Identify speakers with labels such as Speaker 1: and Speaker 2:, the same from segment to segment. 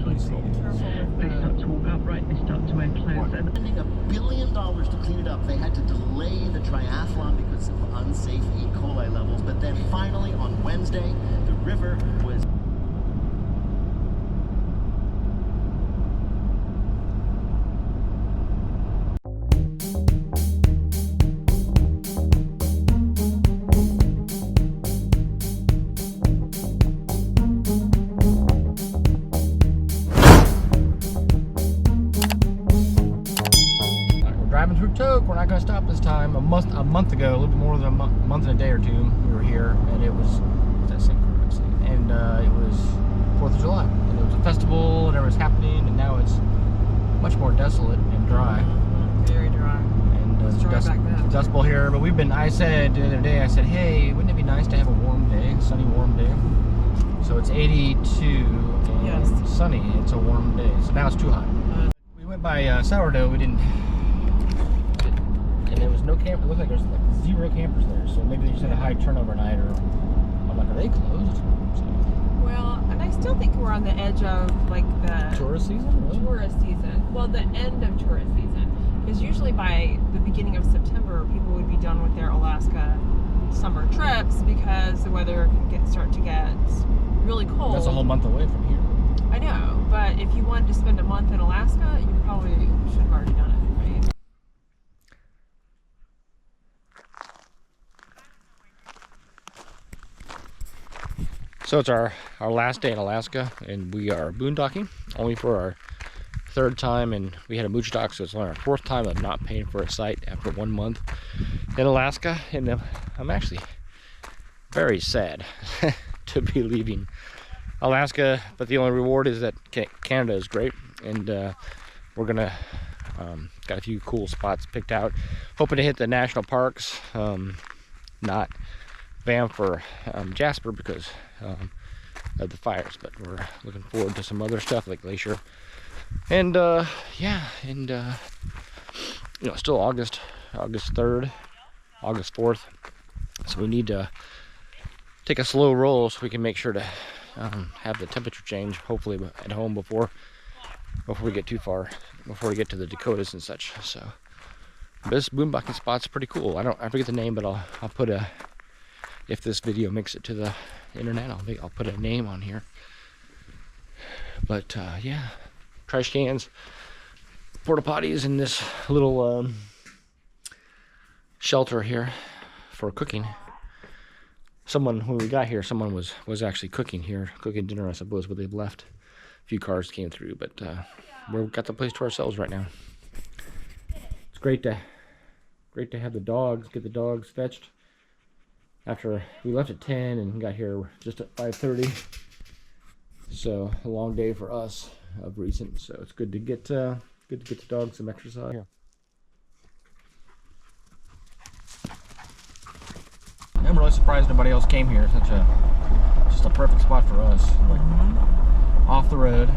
Speaker 1: could be sold.
Speaker 2: They start to walk upright, they start to wear clothes.
Speaker 3: Spending $1 billion to clean it up, they had to delay the triathlon because of unsafe E. coli levels. But then finally on Wednesday, the river was...
Speaker 1: Driving through Toke, we're not going to stop this time. A month ago, a little bit more than a month and a day or two, we were here, and it was, what's that saying? And it was 4th of July, and it was a festival, and everything was happening, and now it's much more desolate and dry.
Speaker 4: Very dry.
Speaker 1: And
Speaker 4: It's dry back then.
Speaker 1: Dust Bowl here, but I said the other day, I said, hey, wouldn't it be nice to have a warm day, sunny, warm day? So it's 82 and
Speaker 4: Yes.
Speaker 1: sunny. It's a warm day, so now it's too hot. We went by Sourdough. We didn't. And there was no camp. It looked like there's like 0 campers there. So maybe they just had a high turnover night, or I'm like, are they closed? So,
Speaker 4: Well, and I still think we're on the edge of like the
Speaker 1: tourist season? Really?
Speaker 4: tourist season. Well, the end of tourist season. Because usually by the beginning of September, people would be done with their Alaska summer trips because the weather can start to get really cold.
Speaker 1: That's a whole month away from here.
Speaker 4: I know, but if you wanted to spend a month in Alaska, you probably should have already done it, right?
Speaker 1: So it's our last day in Alaska, and we are boondocking, only for our 3rd time, and we had a mooch dock, so it's only our 4th time of not paying for a site after 1 month in Alaska. And I'm actually very sad to be leaving Alaska, but the only reward is that Canada is great, and we're gonna got a few cool spots picked out, hoping to hit the national parks, not Banff or Jasper because of the fires, but we're looking forward to some other stuff like Glacier. And yeah, and you know, still August 3rd, August 4th, so we need to take a slow roll so we can make sure to have the temperature change, hopefully at home before we get too far, before we get to the Dakotas and such. So this boondocking spot's pretty cool. I forget the name, but I'll put a, if this video makes it to the internet, I'll put a name on here. But yeah, trash cans, porta potties, and this little shelter here for cooking. When we got here, someone was actually cooking dinner, I suppose, but they've left. A few cars came through, but we've got the place to ourselves right now. It's great to have the dogs, get the dogs fetched. After we left at 10 and got here just at 5:30, so a long day for us of recent. So it's good to get the dogs some exercise. Yeah. I'm really surprised nobody else came here. Just a perfect spot for us. Like off the road,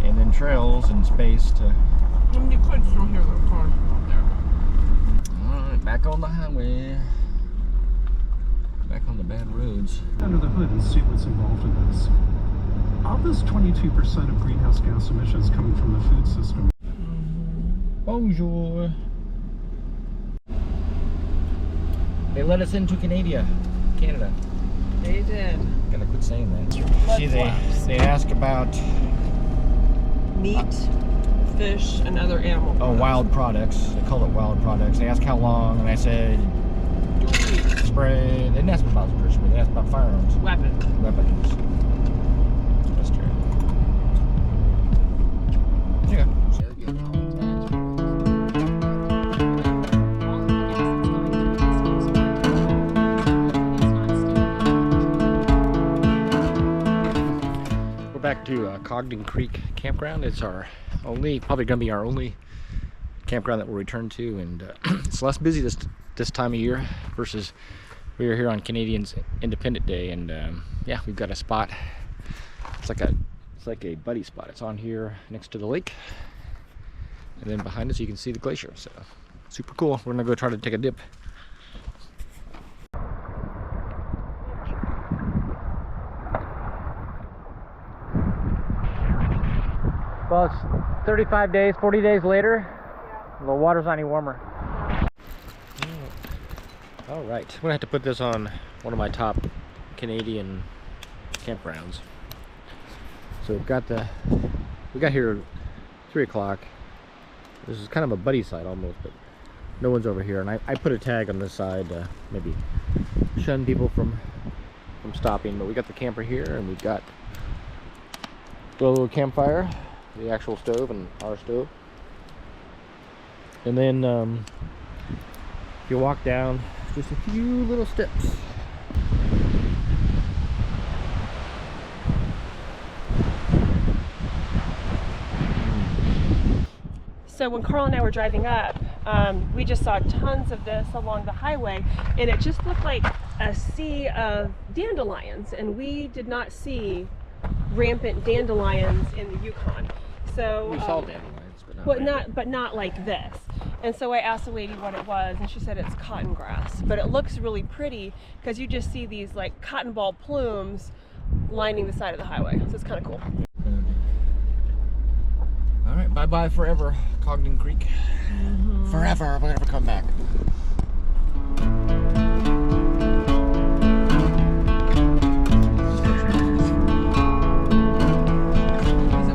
Speaker 1: and then trails and space to.
Speaker 4: And you could still hear the cars out there.
Speaker 1: All right, back on the highway. Back on the bad roads.
Speaker 5: Under the hood and see what's involved in this. Of this 22% of greenhouse gas emissions coming from the food system.
Speaker 1: Bonjour. They let us into Canada.
Speaker 4: They did.
Speaker 1: Gotta quit saying that. See, they ask about
Speaker 4: Meat, fish, and other animal products.
Speaker 1: wild products. They call it wild products. They ask how long, and I said spray. They didn't ask about pepper spray. They asked about firearms.
Speaker 4: Weapons.
Speaker 1: That's true. Yeah. We're back to Cogden Creek Campground. It's probably going to be our only campground that we'll return to, and it's less busy this time of year versus we were here on Canadians Independent Day, and yeah, we've got a spot. It's like a buddy spot. It's on here next to the lake, and then behind us you can see the glacier. So super cool. We're gonna go try to take a dip. Well, it's 35 days, 40 days later. The water's not any warmer. All right, I'm gonna have to put this on one of my top Canadian campgrounds. So we got here at 3 o'clock. This is kind of a buddy side almost, but no one's over here. And I put a tag on this side to maybe shun people from stopping. But we got the camper here, and we've got a little campfire, the actual stove and our stove. And then if you walk down just a few little steps,
Speaker 4: So when Carl and I were driving up, we just saw tons of this along the highway, and it just looked like a sea of dandelions, and we did not see rampant dandelions in the Yukon. So
Speaker 1: we saw dandelions, but
Speaker 4: not like this. And so I asked the lady what it was, and she said it's cotton grass, but it looks really pretty because you just see these like cotton ball plumes lining the side of the highway. So it's kind of cool.
Speaker 1: All right, bye-bye forever, Cogden Creek. Forever, we'll never come back.
Speaker 4: It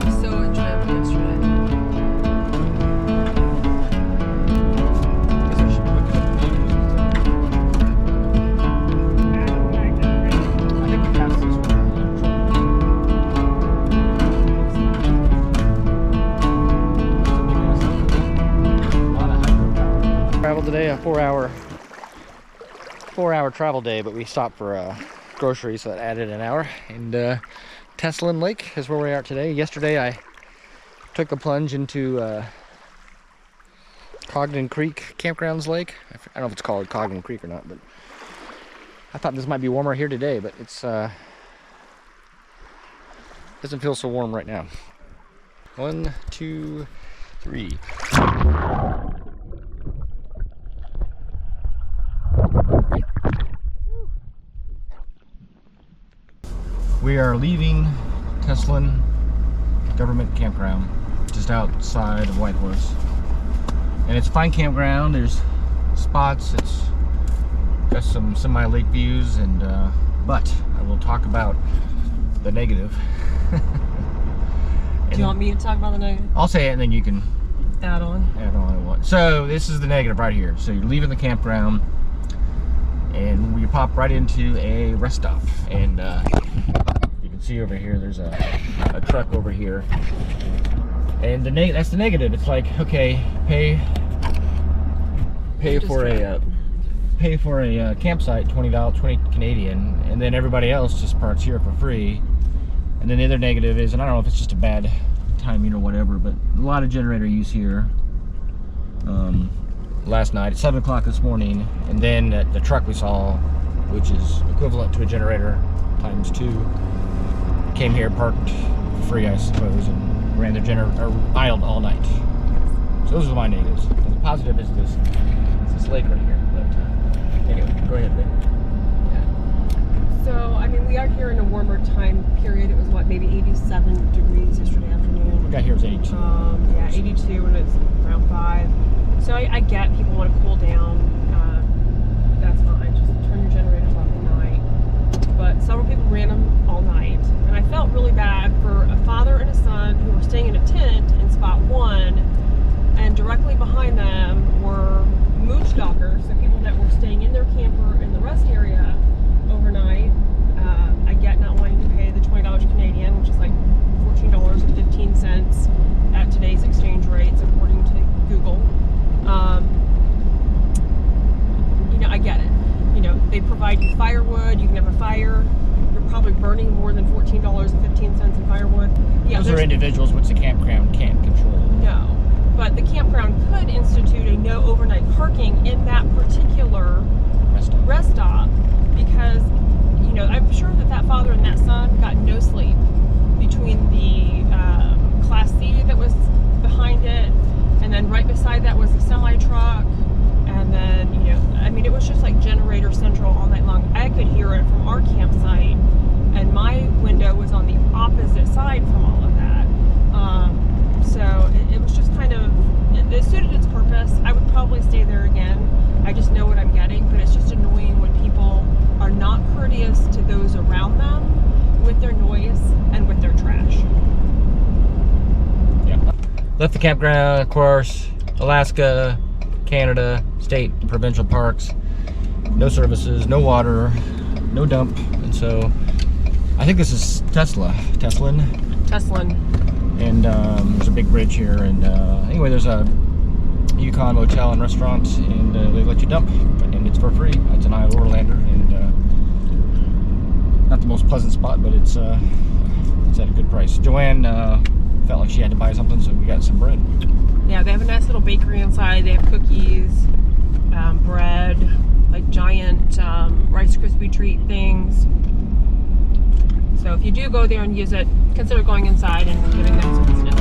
Speaker 4: was so enjoyable yesterday.
Speaker 1: I think we passed this one. Traveled today, a 4-hour travel day, but we stopped for groceries, so that added an hour. And Teslin Lake is where we are today. Yesterday I took the plunge into Cogden Creek Campgrounds Lake. I don't know if it's called Cogden Creek or not, but I thought this might be warmer here today, but it's doesn't feel so warm right now. 1, 2, 3. We are leaving Teslin Government Campground, just outside of Whitehorse. And it's a fine campground. There's spots. It's got some semi-lake views, and but I will talk about the negative.
Speaker 4: Do you want me to talk about the negative?
Speaker 1: I'll say it, and then you can
Speaker 4: Add on.
Speaker 1: So this is the negative right here. So you're leaving the campground, and we pop right into a rest stop, and you can see over here there's a truck over here, and that's the negative. It's like, okay, pay for a campsite, $20 Canadian, and then everybody else just parks here for free. And then the other negative is, and I don't know if it's just a bad timing or whatever, but a lot of generator use here. Last night at 7 o'clock this morning, and then the truck we saw, which is equivalent to a generator times 2, came here, parked for free, I suppose, and ran the generator, or idled all night. So those are my negatives. And the positive is this lake right here. But anyway, go ahead, babe.
Speaker 4: So, I mean, we are here in a warmer time period. It was what, maybe 87 degrees yesterday afternoon.
Speaker 1: We got here, it was 82.
Speaker 4: Yeah, 82 when it's around 5. So I get people want to cool down. That's fine. Just turn your generators off at night. But several people ran them all night. And I felt really bad for a father and a son who were staying in a tent in spot 1. And directly behind them were mooch dockers, so people that were staying in their camper in the rest area overnight. I get not wanting to pay the $20 Canadian, which is like $14.15 at today's exchange rates, according to Google. You know, I get it. You know, they provide you firewood. You can have a fire. You're probably burning more than $14.15 in firewood. Yeah,
Speaker 1: those are individuals which the campground can't control.
Speaker 4: No, but the campground could institute a no overnight parking in that particular rest stop, because, you know, I'm sure that father and that son got no sleep between the Class C that was behind it, and then right beside that was a semi truck, and then, you know, I mean, it was just like generator central all night long. I could hear it from our campsite, and my window was on the opposite side from all of that.
Speaker 1: Left the campground, of course, Alaska, Canada, state, provincial parks. No services, no water, no dump. And so I think this is Teslin. And there's a big bridge here. And anyway, there's a Yukon motel and restaurant, and they let you dump, and it's for free. It's an Iowa Overlander, and not the most pleasant spot, but it's at a good price. Joanne felt like she had to buy something, so we got some bread.
Speaker 4: Yeah, they have a nice little bakery inside. They have cookies, bread, like giant Rice Krispie treat things. So if you do go there and use it, consider going inside and giving them some business.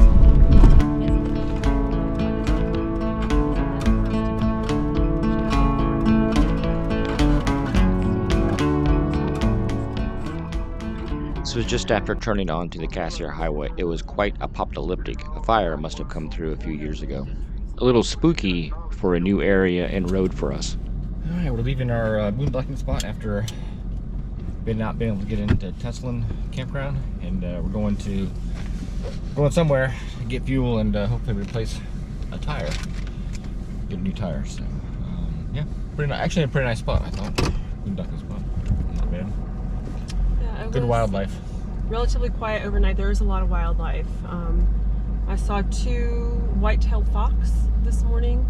Speaker 1: This was just after turning onto the Cassiar Highway. It was quite apocalyptic. A fire must have come through a few years ago. A little spooky for a new area and road for us. Alright, we're leaving our boondocking spot after not being able to get into Teslin campground, and we're going somewhere to get fuel and hopefully replace a tire. Get a new tire. So yeah, actually a pretty nice spot, I thought. Boondocking spot. Not bad.
Speaker 4: Yeah,
Speaker 1: good wildlife.
Speaker 4: Relatively quiet overnight. There is a lot of wildlife. I saw 2 white-tailed fox this morning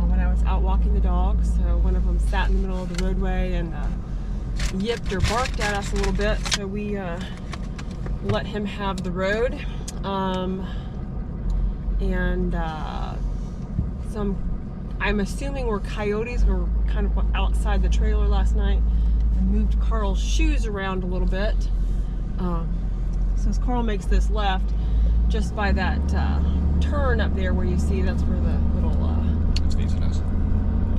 Speaker 4: when I was out walking the dogs. So one of them sat in the middle of the roadway and yipped or barked at us a little bit. So we let him have the road. I'm assuming were coyotes were kind of outside the trailer last night and moved Carl's shoes around a little bit. So as Carl makes this left, just by that turn up there where you see, that's where the little
Speaker 1: it's facing us.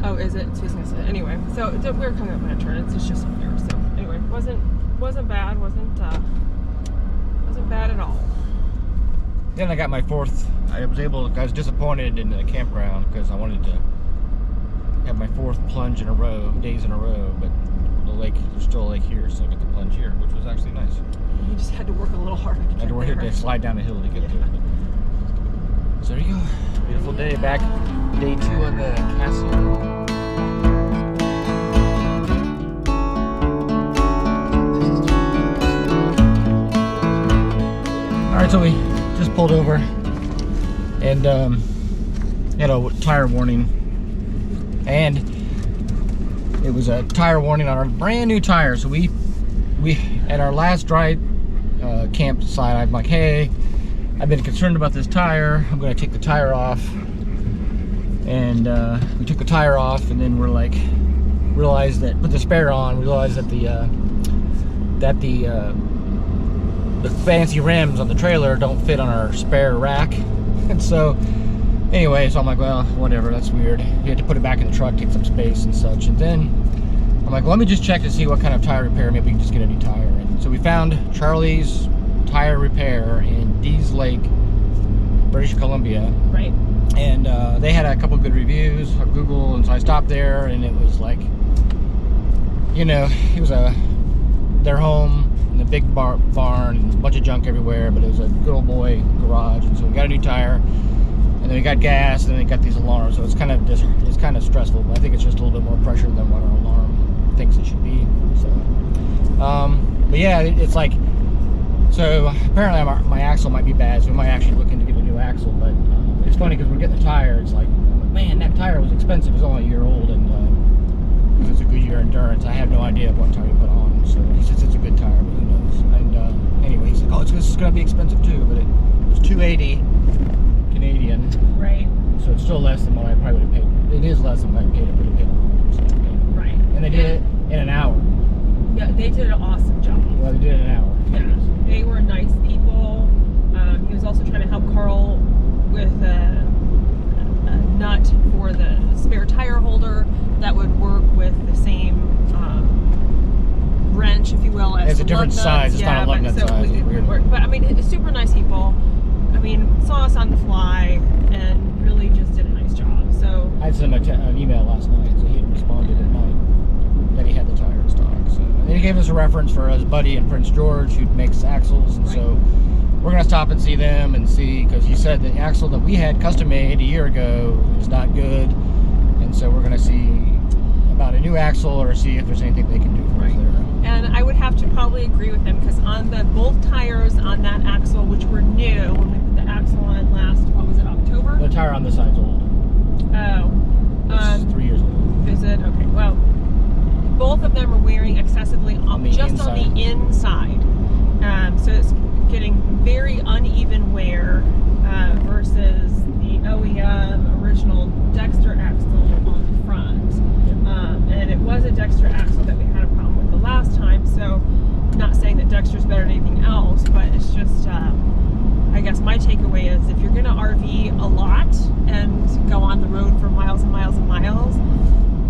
Speaker 4: Oh, is it? It's facing us. Anyway, so we're coming up on a turn. It's just up there. So anyway, wasn't bad. Wasn't bad at all.
Speaker 1: Then I got my 4th. I was disappointed in the campground because I wanted to have my 4th plunge days in a row, but there's still a lake here, so I got the plunge here, which was actually nice.
Speaker 4: You just had to work a little harder to get
Speaker 1: I had to work here to slide down the hill to get to it. So there you go. Beautiful day. Back day 2 on the castle. Alright, so we just pulled over and had a tire warning, and it was a tire warning on our brand new tire. So we at our last dry campsite, I'm like, hey, I've been concerned about this tire. I'm going to take the tire off. And we took the tire off, and then we're like, realized that, put the spare on, realized that the fancy rims on the trailer don't fit on our spare rack. And so anyway, so I'm like, well, whatever, that's weird. You had to put it back in the truck, take some space and such. And then I'm like, well, let me just check to see what kind of tire repair. Maybe we can just get a new tire. And so we found Charlie's Tire Repair in Dees Lake, British Columbia.
Speaker 4: Right.
Speaker 1: And they had a couple good reviews on Google, and so I stopped there, and it was like, you know, it was their home in a big barn and a bunch of junk everywhere, but it was a good old boy garage. And so we got a new tire, and then we got gas, and then we got these alarms. So it's kind of stressful, but I think it's just a little bit more pressure than what our alarm thinks it should be. So but yeah, it's like, so apparently my axle might be bad, so we might actually look into getting a new axle. But it's funny because we're getting the tire. It's like, man, that tire was expensive. It's only a year old, and because it's a Goodyear Endurance, I have no idea what tire to put on. So he says it's a good tire, but who knows? And anyway, he's like, oh, this is going to be expensive too. But it was $280 Canadian.
Speaker 4: Right.
Speaker 1: So it's still less than what I probably would have paid. It is less than what I paid to put a pit on. So,
Speaker 4: right.
Speaker 1: And they did it in an hour.
Speaker 4: Yeah, they did an awesome job.
Speaker 1: Well, they did it in an hour.
Speaker 4: Yeah, they were nice people. He was also trying to help Carl with a nut for the spare tire holder that would work with the same wrench, if you will, as
Speaker 1: it's a different size. It's not a lug nut size.
Speaker 4: It would work. But I mean, it's super nice people. I mean, saw us on the fly and really just did a nice job. So
Speaker 1: I sent him an email last night, so he had responded at night that he had the tire in stock. So and he gave us a reference for his buddy in Prince George who makes axles, and so we're gonna stop and see them and see, because he said the axle that we had custom made a year ago is not good, and so we're gonna see about a new axle or see if there's anything they can do for us there.
Speaker 4: And I would have to probably agree with him, because on the both tires on that axle, which were new when we put the axle on it last, what was it, October?
Speaker 1: The tire on this side's old.
Speaker 4: Oh.
Speaker 1: It's 3 years old.
Speaker 4: Is it? Okay, well, both of them are wearing excessively on the inside. So it's getting very uneven wear versus the OEM original Dexter axle on the front. And it was a Dexter axle that we had a problem with the last time, so not saying that Dexter's better than anything else, but it's just, I guess my takeaway is if you're going to RV a lot and go on the road for miles and miles and miles,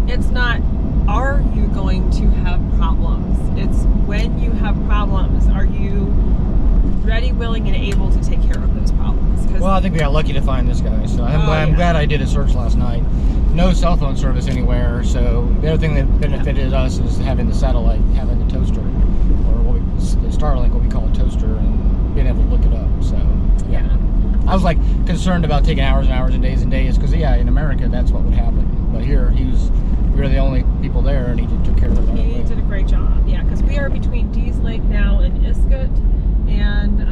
Speaker 4: it's not, are you going to have problems? It's when you have problems, are you ready, willing, and able to take care of those problems?
Speaker 1: Well, I think we got lucky to find this guy, so I'm glad I did a search last night. No cell phone service anywhere, so the other thing that benefited us is having the satellite, having the toaster, or the Starlink, what we call a toaster, and being able to look it up. So yeah, I was like concerned about taking hours and hours and days, because yeah, in America that's what would happen, but here we were the only people there, and he took care of it.
Speaker 4: He did a great job, yeah, because we are between Dees Lake now and Iskut, and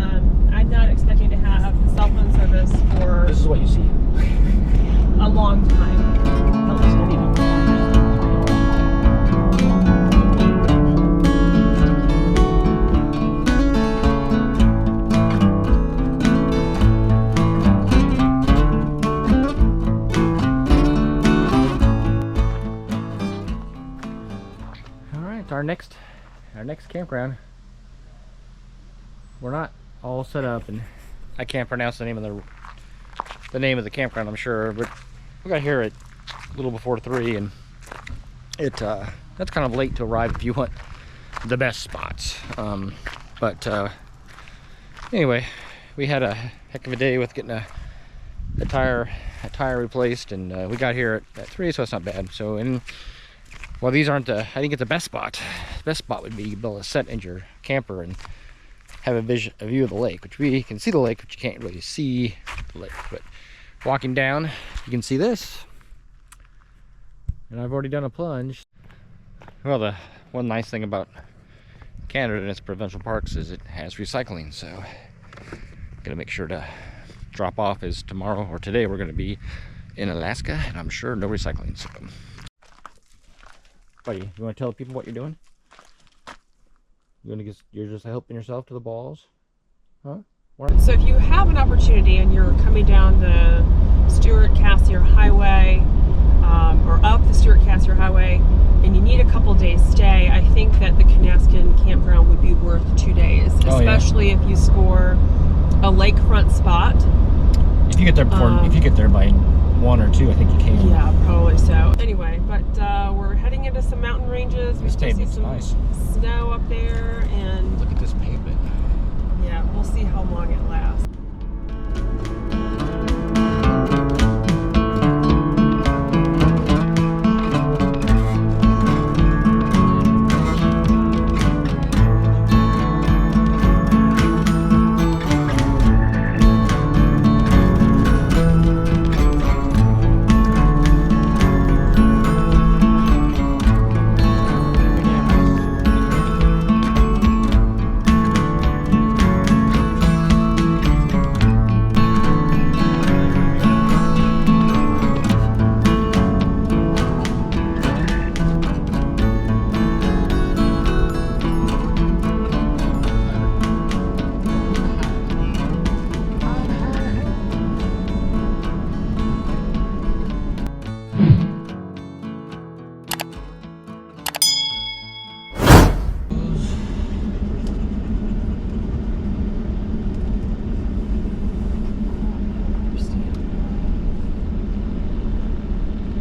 Speaker 4: I'm not expecting to have cell phone service for
Speaker 1: This is what you see.
Speaker 4: a long time.
Speaker 1: All right, our next campground. We're not all set up, and I can't pronounce the name of the campground, I'm sure, but we got here at a little before 3, and that's kind of late to arrive if you want the best spots. Anyway, we had a heck of a day with getting a tire replaced, and we got here at 3, so it's not bad. So, well, these aren't I didn't get the best spot. The best spot would be able to set in your camper and have a view of the lake, which we can see the lake, but you can't really see the lake. But walking down, you can see this, and I've already done a plunge. Well, the one nice thing about Canada and its provincial parks is it has recycling, so gotta make sure to drop off, as tomorrow or today we're gonna be in Alaska, and I'm sure no recycling. So, buddy, you want to tell people what you're doing? You're just helping yourself to the balls, huh?
Speaker 4: So if you have an opportunity and you're coming down the Stewart-Cassiar Highway, or up the Stewart-Cassiar Highway, and you need a couple days stay, I think that the Canaskin campground would be worth 2 days, especially if you score a lakefront spot.
Speaker 1: If you get there by 1 or 2, I think you can.
Speaker 4: Yeah, probably so. Anyway, but we're heading into some mountain ranges. We still see some snow up there, and
Speaker 1: look at this pavement.
Speaker 4: yeah, we'll see how long it lasts.